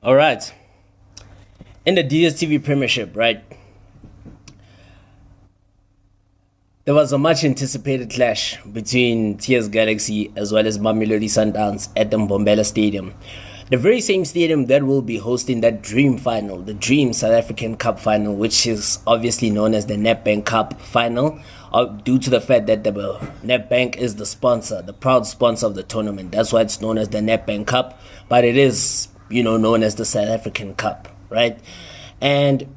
All right. In the DStv Premiership, right, there was a much anticipated clash between TS Galaxy as well as Mamelodi Sundowns at the Mbombela Stadium. The very same stadium that will be hosting that dream final, the Dream South African Cup final, which is obviously known as the Nedbank Cup final, due to the fact that the Nedbank is the sponsor, the proud sponsor of the tournament. That's why it's known as the Nedbank Cup, but it is, known as the South African Cup, right? And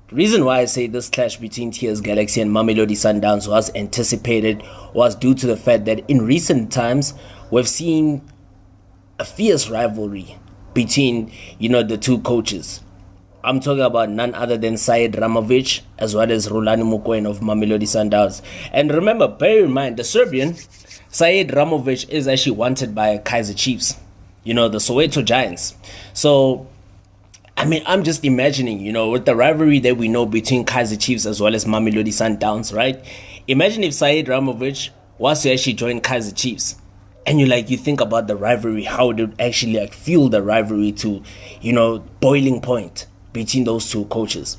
the reason why I say this clash between TS Galaxy and Mamelodi Sundowns was anticipated was due to the fact that in recent times we've seen a fierce rivalry between, the two coaches. I'm talking about none other than Syed Ramovic as well as Rulani Mokoena of Mamelodi Sundowns. And remember, bear in mind, the Serbian, Syed Ramovic, is actually wanted by Kaizer Chiefs, the Soweto Giants. So, I'm just imagining, with the rivalry that we know between Kaizer Chiefs as well as Mamelodi Sundowns, right? Imagine if Syed Ramovic was to actually join Kaizer Chiefs. And you think about the rivalry, how it would actually fuel the rivalry to, boiling point between those two coaches.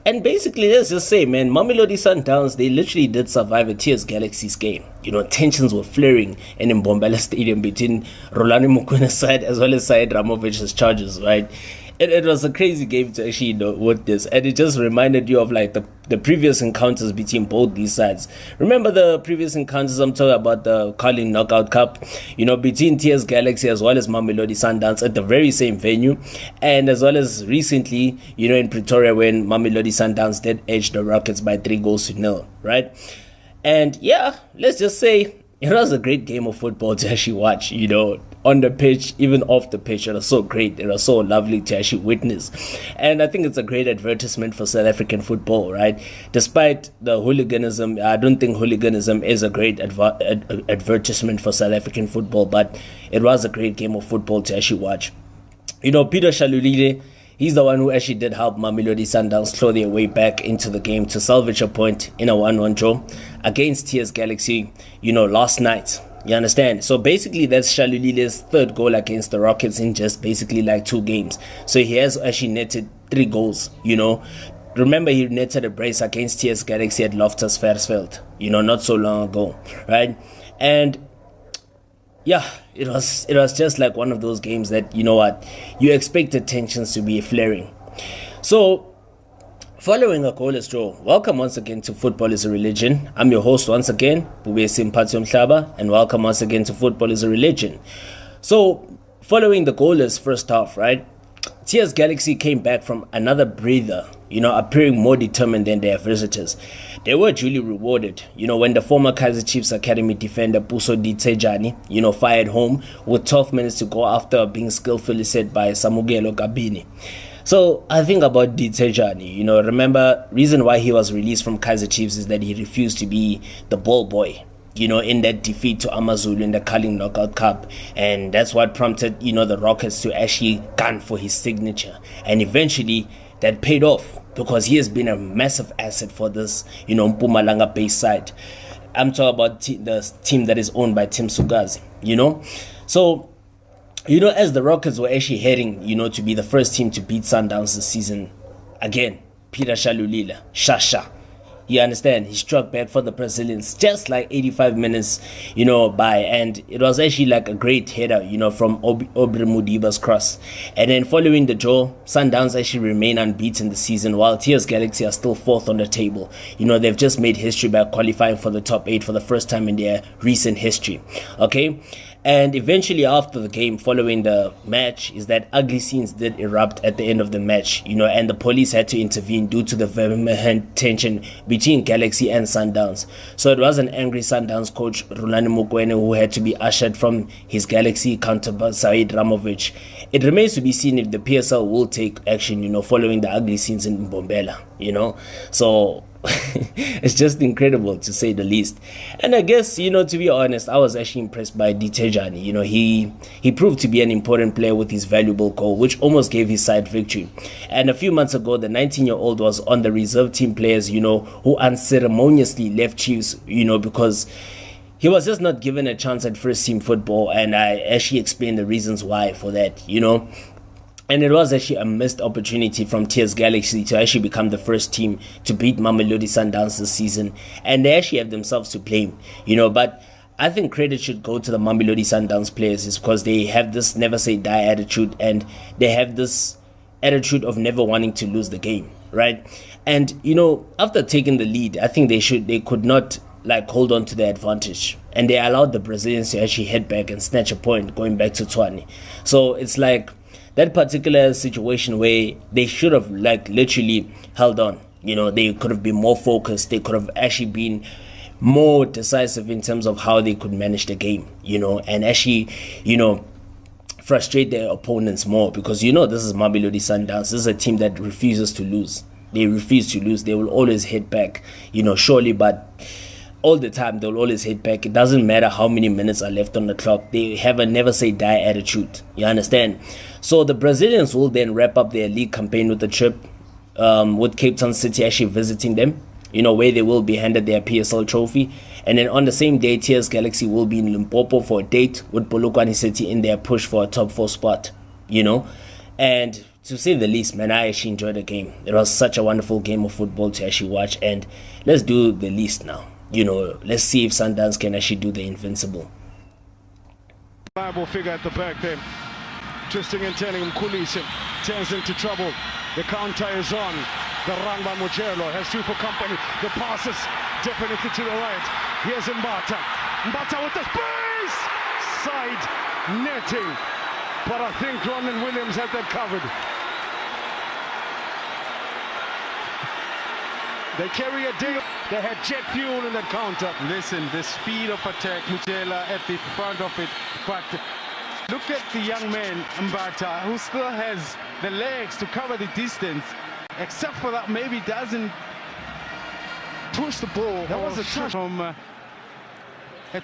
And basically, let's just say, man, Mamelodi Sundowns, they literally did survive a TS Galaxy's game. Tensions were flaring in Mbombela Stadium between Rulani Mokwena's side as well as Syed Ramovic's charges, right? It was a crazy game to actually witness, and it just reminded you of the previous encounters between both these sides. Remember the previous encounters? I'm talking about the Carling Knockout Cup, between TS Galaxy as well as Mamelodi Sundowns at the very same venue, and as well as recently, in Pretoria when Mamelodi Sundowns did edge the Rockets by 3-0, right? And yeah, let's just say it was a great game of football to actually watch, on the pitch, even off the pitch. It was so great. It was so lovely to actually witness. And I think it's a great advertisement for South African football, right? Despite the hooliganism, I don't think hooliganism is a great advertisement for South African football, but it was a great game of football to actually watch. Peter Shalulile, he's the one who actually did help Mamelodi Sundowns claw their way back into the game to salvage a point in a 1-1 draw against TS Galaxy, last night. You understand? So basically, that's Shalulile's third goal against the Rockets in just basically 2 games. So he has actually netted 3 goals, Remember, he netted a brace against TS Galaxy at Loftus Versfeld, not so long ago, right? And yeah, it was just like one of those games that, you expected tensions to be flaring. So, following a goalless draw, welcome once again to Football is a Religion. I'm your host once again, Bubesi Mpatsi Mhlaba, and welcome once again to Football is a Religion. So, following the goalless first half, right, TS Galaxy came back from another breather, appearing more determined than their visitors. They were duly rewarded, when the former Kaizer Chiefs Academy defender Puso Ditejani, fired home with 12 minutes to go after being skillfully set by Samugelo Gabini. So I think about Ditejani, remember, reason why he was released from Kaizer Chiefs is that he refused to be the ball boy, in that defeat to Amazulu in the Carling Knockout Cup. And that's what prompted, the Rockets to actually gun for his signature. And eventually that paid off because he has been a massive asset for this, Mpumalanga based side. I'm talking about the team that is owned by Tim Sugazi, So, as the Rockets were actually heading, to be the first team to beat Sundowns this season, again, Peter Shalulile, Shasha, you understand, he struck back for the Brazilians just 85 minutes, by, and it was actually a great header, from Aubrey Mudiba's cross. And then following the draw, Sundowns actually remain unbeaten this season, while TS Galaxy are still 4th on the table. They've just made history by qualifying for the top 8 for the first time in their recent history, okay? And eventually after the game, following the match, is that ugly scenes did erupt at the end of the match, and the police had to intervene due to the vehement tension between Galaxy and Sundowns. So it was an angry Sundowns coach, Rulani Mokoena, who had to be ushered from his Galaxy counterpart, Syed Ramovic. It remains to be seen if the PSL will take action, following the ugly scenes in Mbombela, So it's just incredible to say the least. And I guess, to be honest, I was actually impressed by Ditejani. He proved to be an important player with his valuable goal, which almost gave his side victory. And a few months ago, the 19-year-old was on the reserve team players, who unceremoniously left Chiefs, because he was just not given a chance at first team football, and I actually explained the reasons why for that, you know. And it was actually a missed opportunity from Tears Galaxy to actually become the first team to beat Mamelodi Sundowns this season. And they actually have themselves to blame, you know. But I think credit should go to the Mamelodi Sundowns players, is because they have this never say die attitude, and they have this attitude of never wanting to lose the game, right? And, you know, after taking the lead, I think they could not like hold on to their advantage, and they allowed the Brazilians to actually head back and snatch a point going back to Tshwane. So it's like that particular situation where they should have like literally held on. You know, they could have been more focused. They could have actually been more decisive in terms of how they could manage the game, you know, and actually, you know, frustrate their opponents more, because, you know, this is Mamelodi Sundowns. This is a team that refuses to lose. They refuse to lose. They will always hit back, you know, surely, but all the time they'll always hit back. It doesn't matter how many minutes are left on the clock. They have a never say die attitude. You understand? So the Brazilians will then wrap up their league campaign with a trip with Cape Town City actually visiting them, you know, where they will be handed their PSL trophy. And then on the same day, Tears Galaxy will be in Limpopo for a date with Polokwane City in their push for a top 4 spot, you know. And to say the least, man, I actually enjoyed the game. It was such a wonderful game of football to actually watch. And let's do the least now. You know, let's see if Sundowns can actually do the invincible. Reliable figure at the back there. Twisting and turning him, Kulisi turns into trouble. The counter is on. The run by Mugello has 2 for company. The passes definitely to the right. Here's Mbata. Mbata with the space! Side netting. But I think Ronan Williams had that covered. They carry a dig. They had jet fuel in that counter. Listen, the speed of attack, Mugello at the front of it. But look at the young man, Mbata, who still has the legs to cover the distance. Except for that, maybe doesn't push the ball. That was a touch from a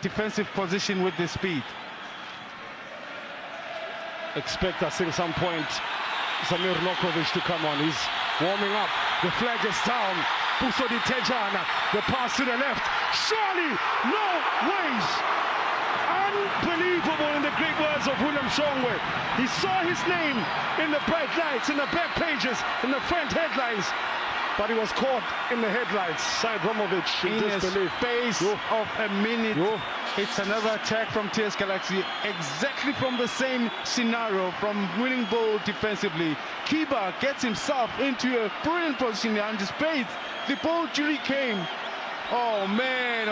defensive position with the speed. Expect us in some point Samir Nokovic to come on. He's warming up. The flag is down. Puso di Tejana. The pass to the left. Surely no ways. Unbelievable, in the great words of William Shongwe. He saw his name in the bright lights, in the back pages, in the front headlines, but he was caught in the headlights. Said Romovic in disbelief. Space of a minute. It's another attack from TS Galaxy, exactly from the same scenario, from winning ball defensively. Kiba gets himself into a brilliant position behind the space. The ball duly came. Oh man,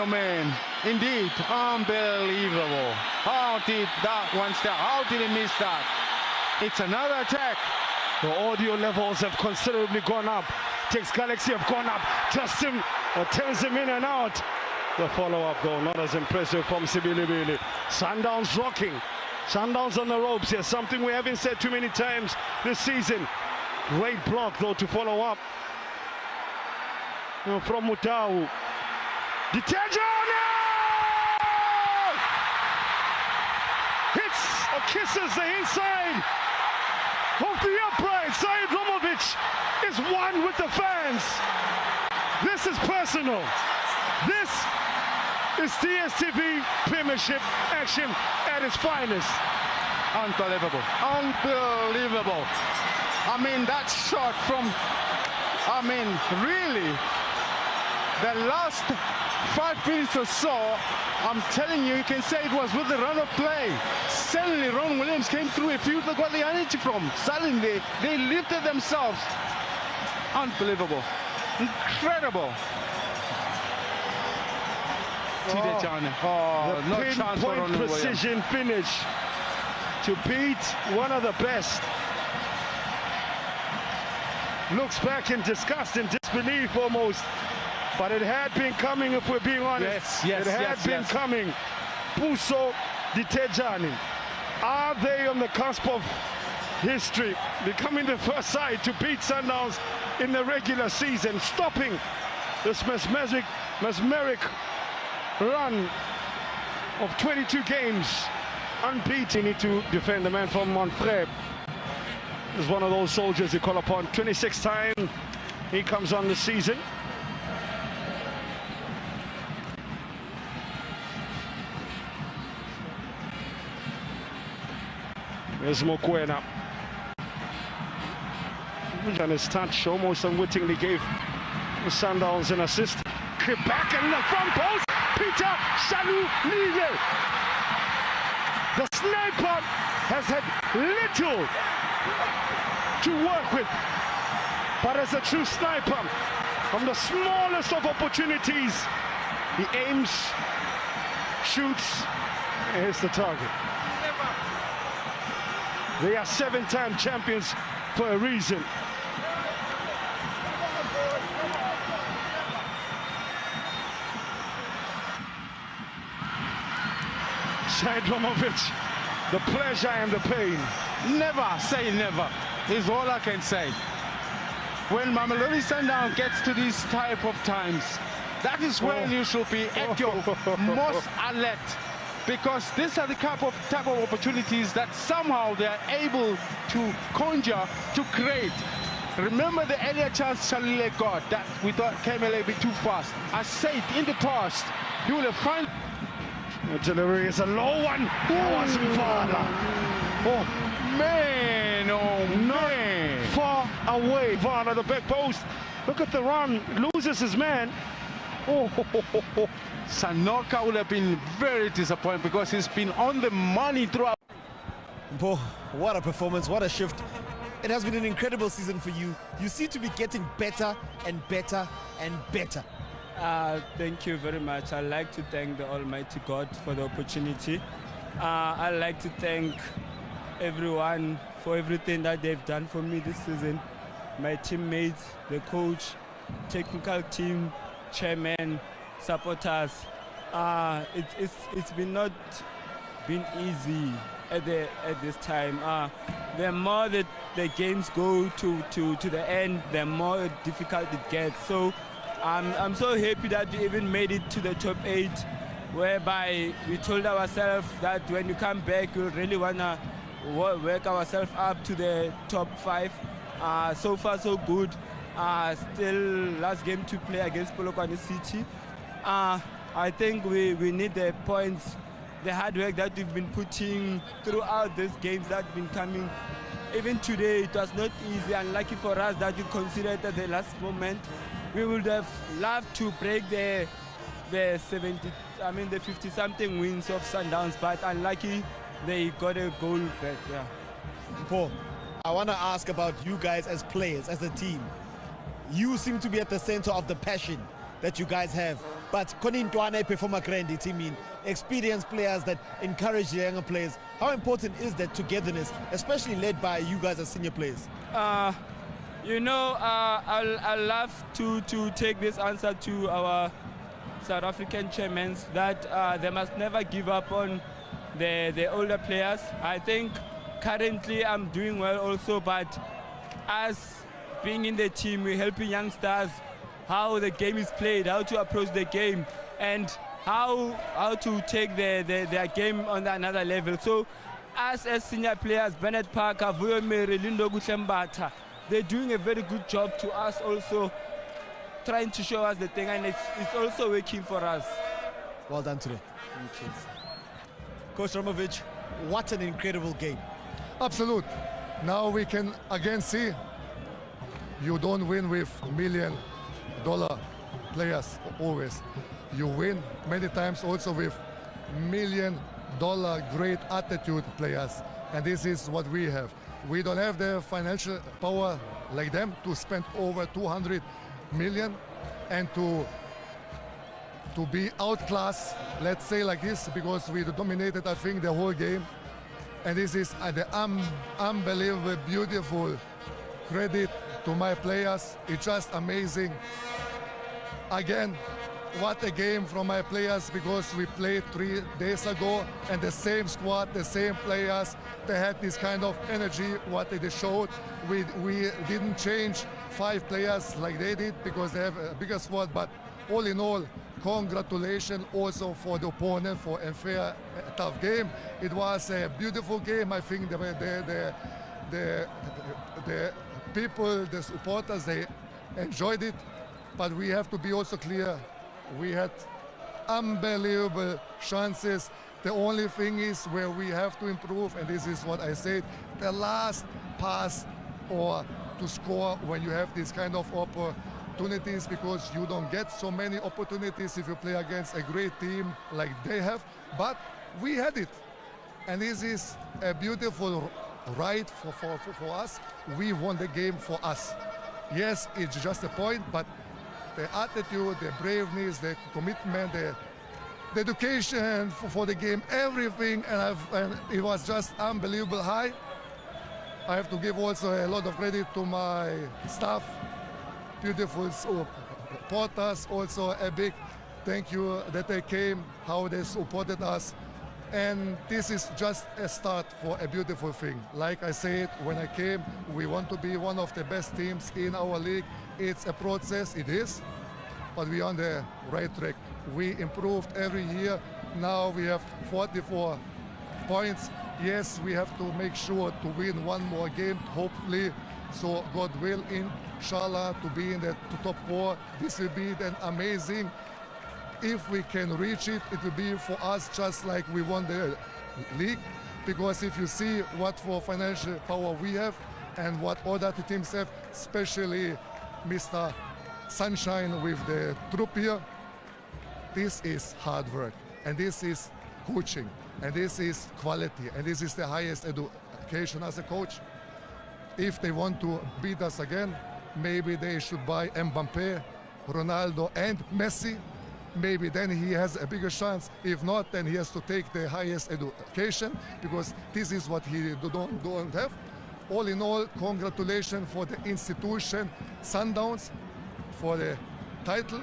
indeed, unbelievable. How did that one start? How did he miss that? It's another attack. The audio levels have considerably gone up. Tex Galaxy have gone up. Justin turns him in and out. The follow-up, though, not as impressive from Sibilibili. Sundowns rocking. Sundowns on the ropes here. Something we haven't said too many times this season. Great block, though, to follow up. You know, from Mutau. Ditejana! Hits or kisses the inside of the upright. Said Romovic is one with the fans. This is personal. This is DSTV Premiership action at its finest. Unbelievable. Unbelievable. I mean, that shot from, really, the last 5 minutes or so, I'm telling you, you can say it was with the run of play. Suddenly, Ron Williams came through. If you look where the energy from, suddenly they lifted themselves. Unbelievable. Incredible. The no chance for pinpoint precision finish to beat one of the best. Looks back in disgust and disbelief almost, but it had been coming, if we're being honest. Yes, it had been coming. Puso di Tejani. Are they on the cusp of history, becoming the first side to beat Sundowns in the regular season, stopping this mesmeric run of 22 games unbeaten? Need to defend the man from Montfrey. Is one of those soldiers you call upon. 26th time he comes on the season. There's Mokoena. And his touch almost unwittingly gave the Sundowns an assist. Clip back in the front post. Peter Shalulile. The sniper has had little to work with, but as a true sniper, from the smallest of opportunities, he aims, shoots, and hits the target. They are 7-time champions for a reason. Saidomovic, the pleasure and the pain. Never say never, is all I can say. When Mamelodi Sundowns gets to these type of times, that is when you should be at your most alert. Because these are the type of opportunities that somehow they are able to conjure, to create. Remember the earlier chance Shalile got that we thought came a little bit too fast. I said in the past, he will have found. The delivery is a low one. That wasn't Vala. Oh man, far away. Vala, the back post. Look at the run. Loses his man. Sanoka would have been very disappointed because he's been on the money throughout. Boy, what a performance, what a shift. It has been an incredible season for you. You seem to be getting better and better and better. Thank you very much. I'd like to thank the Almighty God for the opportunity. I'd like to thank everyone for everything that they've done for me this season. My teammates, the coach, technical team, chairman, supporters. It's been not been easy at this time. The more that the games go to the end, the more difficult it gets. So I'm so happy that we even made it to the top 8, whereby we told ourselves that when you come back, we really wanna work ourselves up to the top 5. So far so good. Still last game to play against Polokwane City. I think we need the points, the hard work that we've been putting throughout these games that have been coming. Even today, it was not easy, and lucky for us that we considered at the last moment. We would have loved to break the 50-something wins of Sundowns, but unlucky they got a goal back. Yeah. Paul, I want to ask about you guys as players, as a team. You seem to be at the center of the passion that you guys have. But Konintwane perform a grand team, experienced players that encourage the younger players. How important is that togetherness, especially led by you guys as senior players? I'll love to take this answer to our South African chairmen that they must never give up on the older players. I think currently I'm doing well also, but as being in the team, we're helping youngsters how the game is played, how to approach the game, and how to take their game on another level. So us as senior players, Bennett Parker, Vuyomere, Lindo Gutlembata, they're doing a very good job to us also, trying to show us the thing, and it's also working for us. Well done today. Coach Ramovic, what an incredible game. Absolute. Now we can again see you don't win with $1 million players always. You win many times also with $1 million great attitude players. And this is what we have. We don't have the financial power like them to spend over 200 million and to be outclassed, let's say like this, because we dominated, I think, the whole game. And this is the unbelievable, beautiful credit to my players. It's just amazing. Again, what a game from my players, because we played 3 days ago and the same squad, the same players, they had this kind of energy, what they showed. We didn't change 5 players like they did because they have a bigger squad, but all in all, congratulations also for the opponent for a fair, tough game. It was a beautiful game. I think the people, the supporters, they enjoyed it, but we have to be also clear. We had unbelievable chances The only thing is where we have to improve, and this is what I said, the last pass or to score when you have this kind of opportunities, because you don't get so many opportunities if you play against a great team like they have. But we had it, and this is a beautiful right for us. We won the game for us. Yes, it's just a point, but the attitude, the braveness, the commitment, the dedication for the game, everything, and it was just unbelievable high. I have to give also a lot of credit to my staff, beautiful supporters, also a big thank you that they came, how they supported us. And this is just a start for a beautiful thing. Like I said, when I came, we want to be one of the best teams in our league. It's a process, it is, but we're on the right track. We improved every year. Now we have 44 points. Yes, we have to make sure to win one more game, hopefully. So God will, inshallah, to be in the top 4. This will be then amazing. If we can reach it, it will be for us just like we won the league. Because if you see what for financial power we have and what other teams have, especially Mr. Sunshine with the troop here, this is hard work, and this is coaching, and this is quality, and this is the highest education as a coach. If they want to beat us again, maybe they should buy Mbappe, Ronaldo, and Messi. Maybe then he has a bigger chance. If not, then he has to take the highest education, because this is what he don't have. All in all, congratulations for the institution, Sundowns, for the title.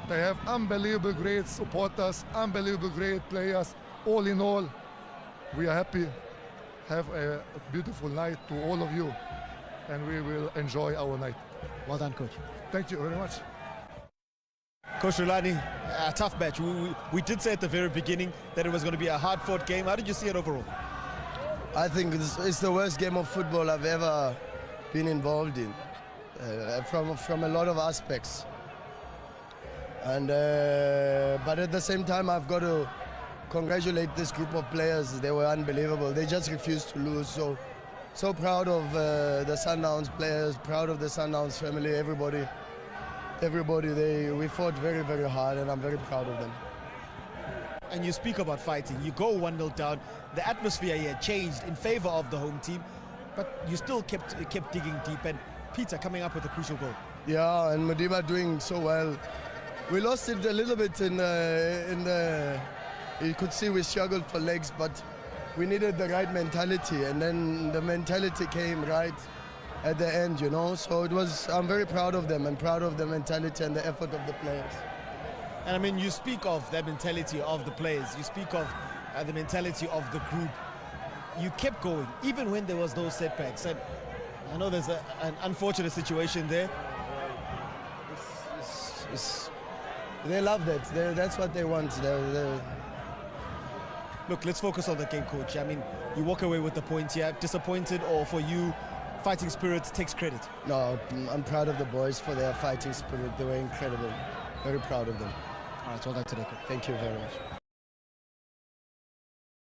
They have unbelievable great supporters, unbelievable great players. All in all, we are happy. Have a beautiful night to all of you, and we will enjoy our night. Well done, Coach. Thank you very much. Coach Rulani, a tough match. We did say at the very beginning that it was going to be a hard-fought game. How did you see it overall? I think it's the worst game of football I've ever been involved in, from a lot of aspects. And but at the same time, I've got to congratulate this group of players. They were unbelievable. They just refused to lose. So proud of the Sundowns players, proud of the Sundowns family, everybody. We fought very, very hard, and I'm very proud of them. And you speak about fighting. You go 1-0 down. The atmosphere here changed in favor of the home team, but you still kept digging deep. And Peter coming up with a crucial goal. Yeah, and Modiba doing so well. We lost it a little bit in the. You could see we struggled for legs, but we needed the right mentality, and then the mentality came right at the end, you know. So I'm very proud of them and proud of the mentality and the effort of the players. And I mean, you speak of the mentality of the players. You speak of the mentality of the group. You kept going, even when there was those setbacks. And I know there's an unfortunate situation there. They love that. That's what they want. Look, let's focus on the game, Coach. I mean, you walk away with the points here. Disappointed, or for you, fighting spirit takes credit? No, I'm proud of the boys for their fighting spirit. They were incredible. Very proud of them. All right, well done today, Coach. Thank you very much.